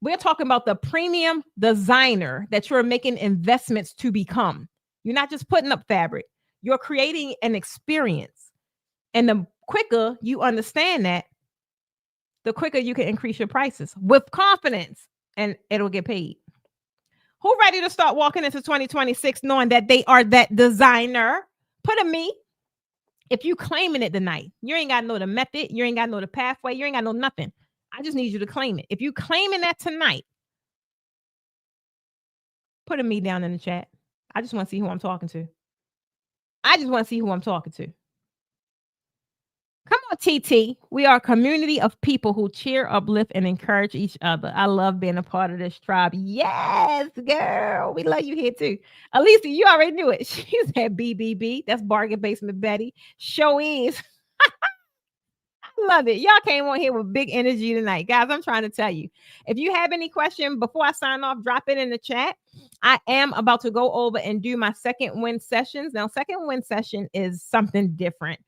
We're talking about the premium designer that you're making investments to become. You're not just putting up fabric. You're creating an experience. And the quicker you understand that, the quicker you can increase your prices with confidence and it'll get paid. Who ready to start walking into 2026 knowing that they are that designer? Put a me. If you claiming it tonight, you ain't got to know the method. You ain't got to know the pathway. You ain't got to know nothing. I just need you to claim it. If you claiming that tonight, put a me down in the chat. I just want to see who I'm talking to. I just want to see who I'm talking to. Come on, TT. We are a community of people who cheer, uplift, and encourage each other. I love being a part of this tribe. Yes, girl. We love you here too. Alicia, you already knew it. She said BBB. That's Bargain Basement Betty. Show is. I love it. Y'all came on here with big energy tonight. Guys, I'm trying to tell you. If you have any question before I sign off, drop it in the chat. I am about to go over and do my second win sessions. Now, second win session is something different.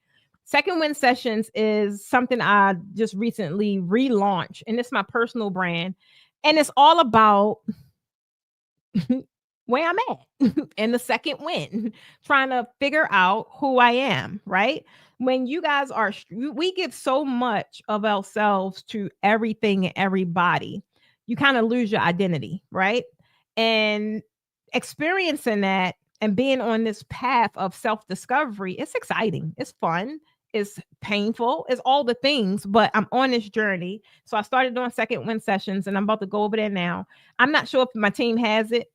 Second Win Sessions is something I just recently relaunched, and it's my personal brand. And it's all about where I'm at in the second win, trying to figure out who I am, right? When you guys are, we give so much of ourselves to everything and everybody, you kind of lose your identity, right? And experiencing that and being on this path of self-discovery, it's exciting. It's fun. It's painful. It's all the things, but I'm on this journey. So I started doing second win sessions and I'm about to go over there now. I'm not sure if my team has it,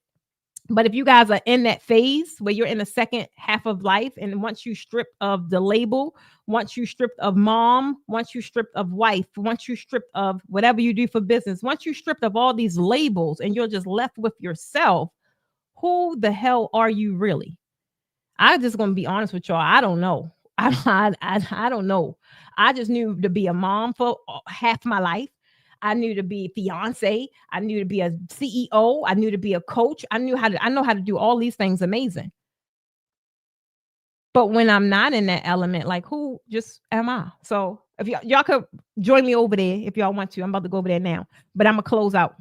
But if you guys are in that phase where you're in the second half of life, and once you stripped of the label, once you stripped of mom, once you stripped of wife, once you stripped of whatever you do for business, once you stripped of all these labels and you're just left with yourself, who the hell are you really? I'm just going to be honest with y'all. I don't know. I don't know. I just knew to be a mom for half my life. I knew to be a fiance. I knew to be a CEO. I knew to be a coach. I know how to do all these things amazing. But when I'm not in that element, like who just am I? So if y'all could join me over there if y'all want to. I'm about to go over there now, but I'm gonna close out.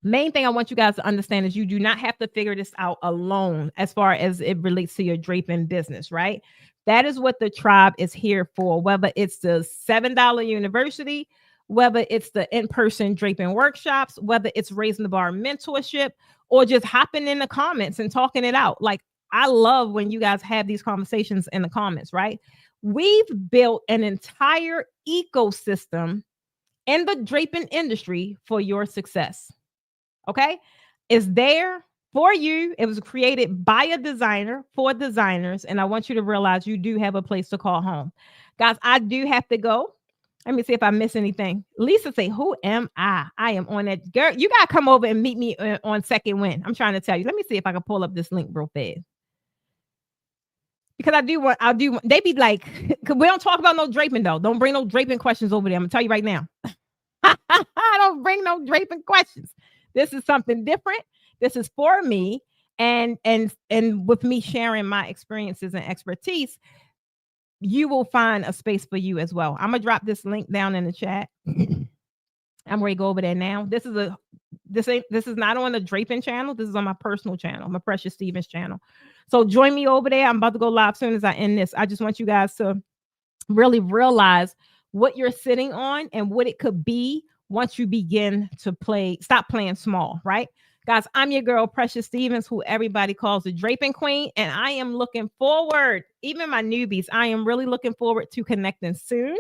Main thing I want you guys to understand is you do not have to figure this out alone as far as it relates to your draping business, right? That is what the tribe is here for, whether it's the $7 university, whether it's the in-person draping workshops, whether it's raising the bar mentorship, or just hopping in the comments and talking it out. Like, I love when you guys have these conversations in the comments, right? We've built an entire ecosystem in the draping industry for your success. Okay? It's there for you. It was created by a designer for designers. And I want you to realize you do have a place to call home. Guys, I do have to go. Let me see if I miss anything. Lisa say, who am I? I am on that. Girl, you got to come over and meet me on Second Wind. I'm trying to tell you. Let me see if I can pull up this link real fast. Because they be like, because we don't talk about no draping though. Don't bring no draping questions over there. I'm going to tell you right now. I don't bring no draping questions. This is something different. This is for me. And with me sharing my experiences and expertise, you will find a space for you as well. I'm gonna drop this link down in the chat. I'm ready to go over there now. This is not on the draping channel. This is on my personal channel, my Precious Stevens channel. So join me over there. I'm about to go live as soon as I end this. I just want you guys to really realize what you're sitting on and what it could be once you begin to stop playing small, right? Guys, I'm your girl, Precious Stevens, who everybody calls the draping queen. And I am looking forward, even my newbies, I am really looking forward to connecting soon.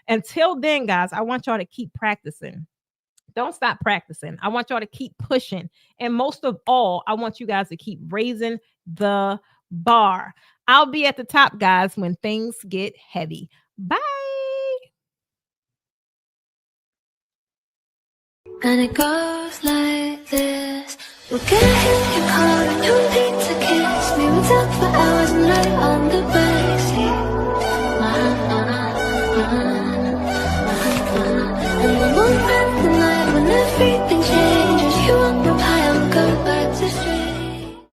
Until then, guys, I want y'all to keep practicing. Don't stop practicing. I want y'all to keep pushing. And most of all, I want you guys to keep raising the bar. I'll be at the top, guys, when things get heavy. Bye. And it goes like this. We'll get in your car and you'll need to kiss me. We'll talk for hours and lie on the bed.